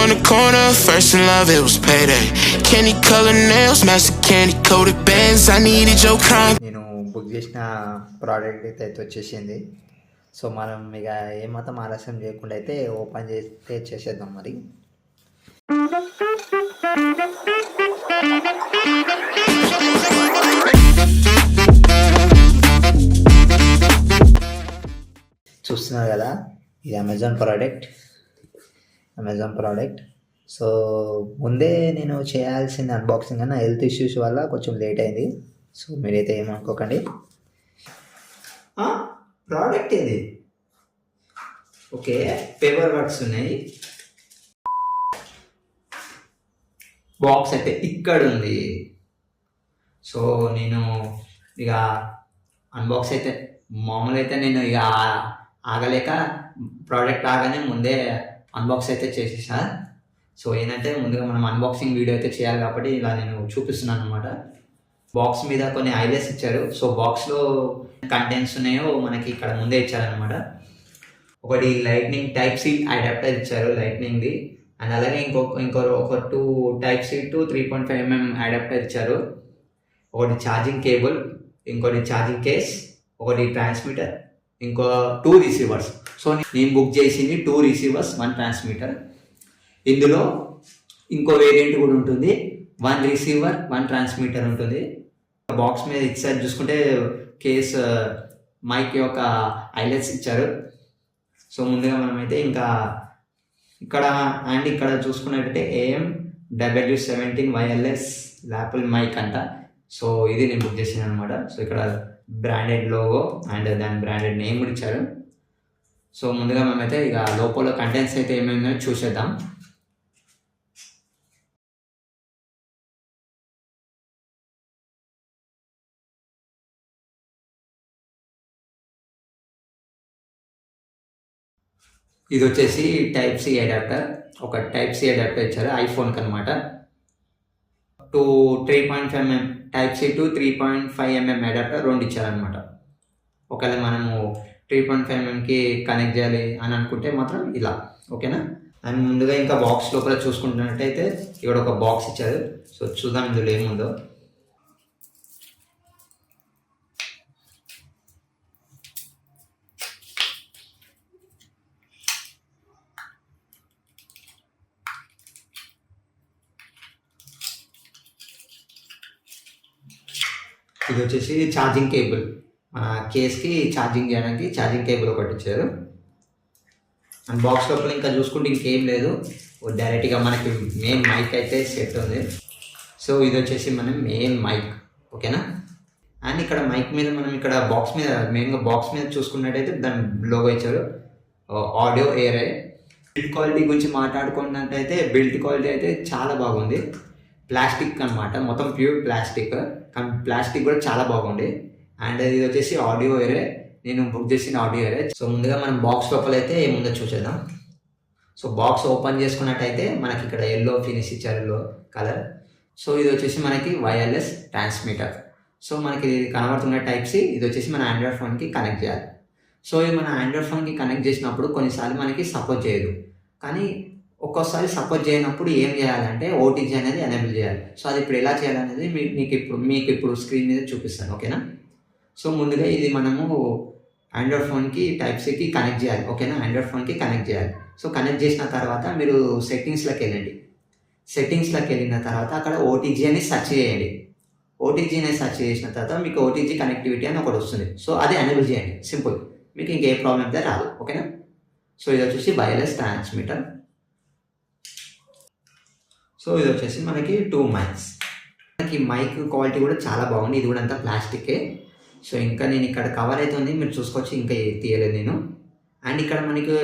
on the corner, first in love, it was payday. Candy color nails, match the candy coated bands. I needed your crime. నేను book చేసిన product అయితే వచ్చేసింది. So మనం ఇక ఏమాత్రం ఆలస్యం చేయకుండా అయితే ఓపెన్ చేస్తే చేసేద్దాం. మరి చూస్తున్నారు కదా, ఇది అమెజాన్ ప్రోడక్ట్. సో ముందే నేను చేయాల్సిన అన్బాక్సింగ్ అన్న హెల్త్ ఇష్యూస్ వల్ల కొంచెం లేట్ అయింది. సో మీరైతే ఏమనుకోకండి. ప్రోడక్ట్ ఇది ఓకే, పేపర్ వర్క్స్ ఉన్నాయి. బాక్స్ అయితే ఇక్కడ ఉంది. సో నేను ఇక అన్బాక్స్ అయితే మామూలు అయితే నేను ఇక ఆగలేక ప్రోడక్ట్ రాగానే ముందే అన్బాక్స్ అయితే చేసేసా. సో ఏంటంటే ముందుగా మనం అన్బాక్సింగ్ వీడియో అయితే చేయాలి కాబట్టి ఇలా నేను చూపిస్తున్నాను అనమాట. బాక్స్ మీద కొన్ని ఐలెస్ ఇచ్చారు. సో బాక్స్లో కంటెంట్స్ ఉన్నాయో మనకి ఇక్కడ ముందే ఇచ్చారనమాట. ఒకటి లైట్నింగ్ టైప్ సి అడాప్టర్ ఇచ్చారు, లైట్నింగ్ది. అండ్ అలాగే ఒక 2 type C to 3.5mm adapter ఇచ్చారు. ఒకటి ఛార్జింగ్ కేబుల్, ఇంకోటి ఛార్జింగ్ కేస్, ఒకటి ట్రాన్స్మిటర్, ఇంకో 2 రిసీవర్స్. సో నేను బుక్ చేసింది 2 రిసీవర్స్ 1 ట్రాన్స్మిటర్. ఇందులో ఇంకో వేరియంట్ కూడా ఉంటుంది, 1 రిసీవర్ 1 ట్రాన్స్మిటర్ ఉంటుంది. బాక్స్ మీద ఇటు సైడ్ చూసుకుంటే కేస్ మైక్ యొక్క ఐలెట్స్ ఇచ్చారు. సో ముందుగా మనమైతే ఇంకా ఇక్కడ చూసుకున్నట్టయితే AM-W17 వైర్లెస్ ల్యాపుల్ మైక్ అంట. సో ఇది నేను బుక్ చేసాను అనమాట. సో ఇక్కడ బ్రాండెడ్ లోగో అండ్ దాని బ్రాండెడ్ నేమ్ కూడా ఇచ్చారు. సో ముందుగా మనమైతే ఇక లోపల కంటెంట్స్ అయితే ఏమేమో చూసేద్దాం. ఇది వచ్చేసి టైప్ సి అడాప్టర్. ఒక టైప్ సి అడాప్టర్ ఇచ్చారు ఐఫోన్కి అనమాట. 3.5mm type C to 3.5mm adapter 2 ఇచ్చారనమాట. ఒకవేళ మనము 3.5mmకి కనెక్ట్ చేయాలి అని అనుకుంటే మాత్రం ఇలా, ఓకేనా. అండ్ ముందుగా ఇంకా బాక్స్ లోపల చూసుకుంటున్నట్టయితే ఇక్కడ ఒక బాక్స్ ఇచ్చారు. సో చూద్దాం ఇందులో ఏముందో. ఇది వచ్చేసి ఛార్జింగ్ కేబుల్, మన కేస్కి ఛార్జింగ్ చేయడానికి ఛార్జింగ్ కేబుల్ ఒకటి ఇచ్చారు. అండ్ బాక్స్ లోపల ఇంకా చూసుకుంటే ఇంకేం లేదు, డైరెక్ట్గా మనకి మెయిన్ మైక్ అయితే సెట్ ఉంది. సో ఇది వచ్చేసి మన మెయిన్ మైక్, ఓకేనా. అండ్ ఇక్కడ మైక్ మీద మనం ఇక్కడ బాక్స్ మీద మెయిన్గా బాక్స్ మీద చూసుకున్నట్టయితే దాని లోగో ఇచ్చారు, ఆడియో ఏరే. బిల్డ్ క్వాలిటీ గురించి మాట్లాడుకున్నట్టయితే బిల్డ్ క్వాలిటీ అయితే చాలా బాగుంది. ప్లాస్టిక్ అనమాట, మొత్తం ప్యూర్ ప్లాస్టిక్. కానీ ప్లాస్టిక్ కూడా చాలా బాగుంది. అండ్ ఇది వచ్చేసి ఆడియో ఏరే, నేను బుక్ చేసిన ఆడియో ఏరే. సో ముందుగా మనం బాక్స్ లోపల అయితే ఏముందో చూసేద్దాం. సో బాక్స్ ఓపెన్ చేసుకున్నట్టయితే మనకి ఇక్కడ ఎల్లో ఫినిష్ ఇచ్చారు, ఎల్లో కలర్. సో ఇది వచ్చేసి మనకి వైర్లెస్ ట్రాన్స్మిటర్. సో మనకి ఇది కనబడుతున్న టైప్ సి, ఇది వచ్చేసి మన ఆండ్రాయిడ్ ఫోన్కి కనెక్ట్ చేయాలి. సో ఇది మన ఆండ్రాయిడ్ ఫోన్కి కనెక్ట్ చేసినప్పుడు కొన్నిసార్లు మనకి సపోర్ట్ చేయదు. కానీ ఒక్కోసారి సపోర్ట్ చేయనప్పుడు ఏం చేయాలంటే ఓటీజీ అనేది ఎనేబుల్ చేయాలి. సో అది ఇప్పుడు ఎలా చేయాలనేది మీకు ఇప్పుడు స్క్రీన్ మీద చూపిస్తాను, ఓకేనా. సో ముందుగా ఇది మనము ఆండ్రాయిడ్ ఫోన్కి టైప్ సికి కనెక్ట్ చేయాలి, ఓకేనా. ఆండ్రాయిడ్ ఫోన్కి కనెక్ట్ చేయాలి. సో కనెక్ట్ చేసిన తర్వాత మీరు సెట్టింగ్స్లోకి వెళ్ళండి. సెట్టింగ్స్లోకి వెళ్ళిన తర్వాత అక్కడ ఓటీజీ అని సెర్చ్ చేయండి. ఓటీజీ అనేది సెర్చ్ చేసిన తర్వాత మీకు ఓటీజీ కనెక్టివిటీ అని ఒకటి వస్తుంది. సో అది ఎనేబుల్ చేయండి, సింపుల్. మీకు ఇంకే ప్రాబ్లం అయితే రాదు, ఓకేనా. సో ఇది వచ్చేసి వైర్లెస్ ట్రాన్స్మిటర్. సో ఇది వచ్చేసి మనకి 2 మైక్స్. మనకి మైక్ క్వాలిటీ కూడా చాలా బాగుంది. ఇది కూడా అంతా ప్లాస్టికే. సో ఇంకా నేను ఇక్కడ కవర్ అయితే ఉంది, మీరు చూసుకోవచ్చు, ఇంకా తీయలేదు నేను. అండ్ ఇక్కడ మనకి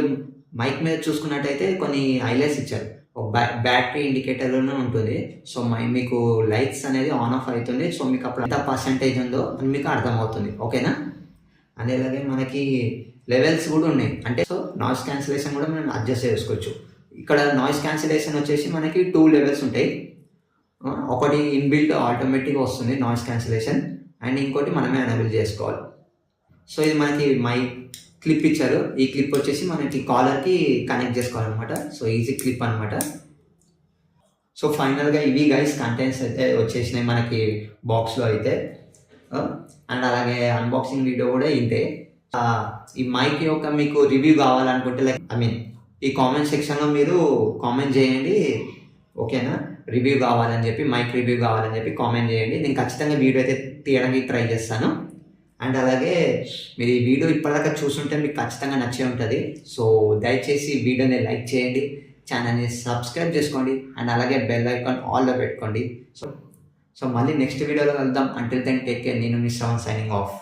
మైక్ మీద చూసుకున్నట్టయితే కొన్ని హైలైట్స్ ఇచ్చారు. ఒక బ్యాటరీ ఇండికేటర్లోనే ఉంటుంది. సో మీకు లైట్స్ అనేది ఆన్ ఆఫ్ అవుతుంది. సో మీకు అప్పుడు ఎంత పర్సెంటేజ్ ఉందో అని మీకు అర్థమవుతుంది, ఓకేనా. అండ్ అలాగే మనకి లెవెల్స్ కూడా ఉన్నాయి. అంటే సో నాయిస్ క్యాన్సిలేషన్ కూడా మనం అడ్జస్ట్ చేసుకోవచ్చు. ఇక్కడ నాయిస్ క్యాన్సిలేషన్ వచ్చేసి మనకి 2 లెవెల్స్ ఉంటాయి. ఒకటి ఇన్బిల్ట్ ఆటోమేటిక్గా వస్తుంది నాయిస్ క్యాన్సిలేషన్, అండ్ ఇంకోటి మనమే ఎనేబుల్ చేసుకోవాలి. సో ఇది మనకి మైక్ క్లిప్ ఇచ్చారు. ఈ క్లిప్ వచ్చేసి మనకి కాలర్కి కనెక్ట్ చేసుకోవాలన్నమాట. సో ఈజీ క్లిప్ అనమాట. సో ఫైనల్గా ఇవి గైస్ కంటెంట్స్ అయితే వచ్చేసినాయి మనకి బాక్స్లో అయితే. అండ్ అలాగే అన్బాక్సింగ్ వీడియో కూడా ఇంతే. ఈ మైక్ యొక్క మీకు రివ్యూ కావాలనుకుంటే లైక్ ఈ కామెంట్ సెక్షన్లో మీరు కామెంట్ చేయండి, ఓకేనా? రివ్యూ కావాలని చెప్పి, మైక్ రివ్యూ కావాలని చెప్పి కామెంట్ చేయండి. నేను ఖచ్చితంగా వీడియో అయితే తీయడానికి ట్రై చేస్తాను. అండ్ అలాగే మీరు ఈ వీడియో ఇప్పటిదాకా చూస్తుంటే మీకు ఖచ్చితంగా నచ్చే ఉంటుంది. సో దయచేసి ఈ వీడియోని లైక్ చేయండి, ఛానల్ని సబ్స్క్రైబ్ చేసుకోండి, అండ్ అలాగే బెల్ ఐకాన్ ఆల్లో పెట్టుకోండి. సో మళ్ళీ నెక్స్ట్ వీడియోలో వెళ్దాం. Until then take care. నేను మీ శ్రవణ్ సైనింగ్ ఆఫ్.